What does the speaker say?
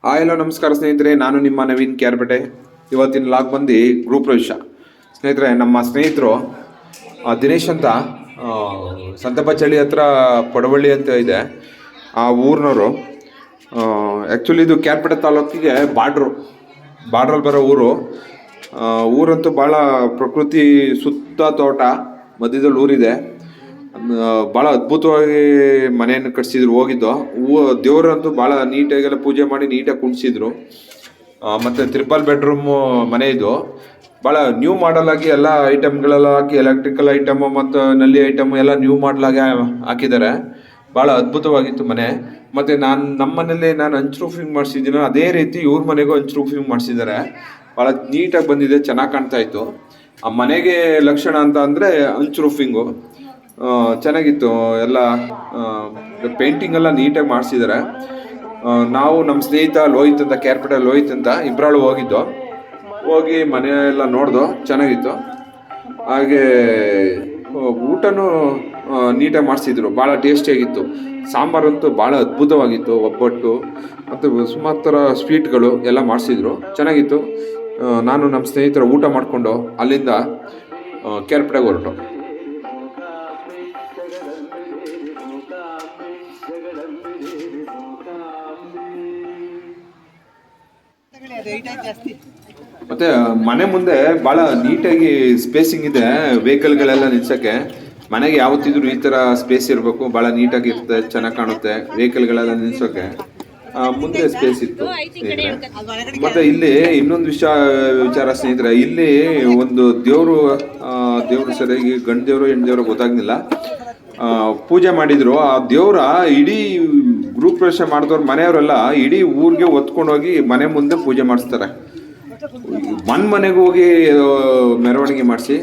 Hello ನಮಸ್ಕಾರ ಸ್ನೇಹಿತರೆ, ನಾನು ನಿಮ್ಮ ನವೀನ್ ಕ್ಯಾರ್ಪೇಟೆ. ಇವತ್ತಿನ ಲಾಗ್ ಬಂದು ಗ್ರೂಪ್ ಪ್ರವೇಶ. ಸ್ನೇಹಿತರೆ, ನಮ್ಮ ಸ್ನೇಹಿತರು ದಿನೇಶ್ ಅಂತ ಸಂತಪಚಳ್ಳಿ ಹತ್ರ ಪಡವಳ್ಳಿ ಅಂತ ಇದೆ, ಆ ಊರಿನವರು. ಆ್ಯಕ್ಚುಲಿ ಇದು ಕ್ಯಾರ್ಪೇಟೆ ತಾಲೂಕಿಗೆ ಬಾರ್ಡ್ರಲ್ಲಿ ಬರೋ ಊರಂತೂ ಭಾಳ ಪ್ರಕೃತಿ, ಸುತ್ತ ತೋಟ, ಮಧ್ಯದಲ್ಲಿ ಊರಿದೆ. ಭಾಳ ಅದ್ಭುತವಾಗಿ ಮನೆಯನ್ನು ಕಟ್ಸಿದ್ರು. ಹೋಗಿದ್ದು ದೇವರಂತೂ ಭಾಳ ನೀಟಾಗೆಲ್ಲ ಪೂಜೆ ಮಾಡಿ ನೀಟಾಗಿ ಕುಣಿಸಿದ್ರು. ಮತ್ತು ಟ್ರಿಪಲ್ ಬೆಡ್ರೂಮ್ ಮನೆ ಇದು. ಭಾಳ ನ್ಯೂ ಮಾಡಲ್ ಆಗಿ ಎಲ್ಲ ಐಟಮ್ಗಳೆಲ್ಲ ಹಾಕಿ, ಎಲೆಕ್ಟ್ರಿಕಲ್ ಐಟಮು ಮತ್ತು ನಲ್ಲಿ ಐಟಮು ಎಲ್ಲ ನ್ಯೂ ಮಾಡಲಾಗಿ ಹಾಕಿದ್ದಾರೆ. ಭಾಳ ಅದ್ಭುತವಾಗಿತ್ತು ಮನೆ. ಮತ್ತು ನಮ್ಮ ಮನೇಲಿ ನಾನು ಹಂಚ್ ರೂಫಿಂಗ್ ಮಾಡಿಸಿದ್ದೀನೋ ಅದೇ ರೀತಿ ಇವ್ರ ಮನೆಗೂ ಹಂಚ್ ರೂಫಿಂಗ್ ಮಾಡಿಸಿದ್ದಾರೆ. ಭಾಳ ನೀಟಾಗಿ ಬಂದಿದೆ, ಚೆನ್ನಾಗಿ ಕಾಣ್ತಾ ಇತ್ತು. ಆ ಮನೆಗೆ ಲಕ್ಷಣ ಅಂತ ಅಂದರೆ ಹಂಚ್ ರೂಫಿಂಗು ಚೆನ್ನಾಗಿತ್ತು. ಎಲ್ಲ ಪೇಂಟಿಂಗ್ ಎಲ್ಲ ನೀಟಾಗಿ ಮಾಡಿಸಿದ್ದಾರೆ. ನಾವು ನಮ್ಮ ಸ್ನೇಹಿತ ಲೋಹಿತ್ ಅಂತ, ಕ್ಯಾರ್ಪೇಟೆ ಲೋಹಿತ್ ಅಂತ, ಇಬ್ಬರಾಳು ಹೋಗಿ ಮನೆ ಎಲ್ಲ ನೋಡ್ದು, ಚೆನ್ನಾಗಿತ್ತು. ಹಾಗೆ ಊಟನೂ ನೀಟಾಗಿ ಮಾಡಿಸಿದ್ರು, ಭಾಳ ಟೇಸ್ಟಿಯಾಗಿತ್ತು. ಸಾಂಬಾರಂತೂ ಭಾಳ ಅದ್ಭುತವಾಗಿತ್ತು. ಒಬ್ಬಟ್ಟು ಮತ್ತು ಸುಮಾರು ಥರ ಸ್ವೀಟ್ಗಳು ಎಲ್ಲ ಮಾಡಿಸಿದ್ರು, ಚೆನ್ನಾಗಿತ್ತು. ನಾನು ನಮ್ಮ ಸ್ನೇಹಿತರ ಊಟ ಮಾಡಿಕೊಂಡು ಅಲ್ಲಿಂದ ಕ್ಯಾರ್ಪೇಟೆಗೆ ಹೊರಟು. ಮತ್ತೆ ಮನೆ ಮುಂದೆ ಭಾಳ ನೀಟಾಗಿ ಸ್ಪೇಸಿಂಗ್ ಇದೆ, ವೆಹಿಕಲ್ಗಳೆಲ್ಲ ನಿಲ್ಸಕ್ಕೆ. ಮನೆಗೆ ಯಾವತ್ತಿದ್ರು ಈ ಥರ ಸ್ಪೇಸ್ ಇರಬೇಕು, ಭಾಳ ನೀಟಾಗಿ ಇರುತ್ತೆ, ಚೆನ್ನಾಗಿ ಕಾಣುತ್ತೆ. ವೆಹಿಕಲ್ಗಳೆಲ್ಲ ನಿಲ್ಸೋಕ್ಕೆ ಮುಂದೆ ಸ್ಪೇಸ್ ಇತ್ತು ಸ್ನೇಹಿತರೆ. ಮತ್ತೆ ಇಲ್ಲಿ ಇನ್ನೊಂದು ವಿಚಾರ ಸ್ನೇಹಿತರೆ, ಇಲ್ಲಿ ಒಂದು ದೇವರು ಸರಿಯಾಗಿ ಗಂಡು ದೇವರು ಹೆಣ್ಣು ದೇವರು ಗೊತ್ತಾಗ್ಲಿಲ್ಲ, ಪೂಜೆ ಮಾಡಿದ್ರು. ಆ ದೇವರ ಇಡೀ ಗ್ರೂಪ್ ಪ್ರವೇಶ ಮಾಡಿದವ್ರು ಮನೆಯವರೆಲ್ಲ ಇಡೀ ಊರಿಗೆ ಹೊತ್ಕೊಂಡೋಗಿ ಮನೆ ಮುಂದೆ ಪೂಜೆ ಮಾಡಿಸ್ತಾರೆ. ಮನೆಗೆ ಹೋಗಿ ಮೆರವಣಿಗೆ ಮಾಡಿಸಿ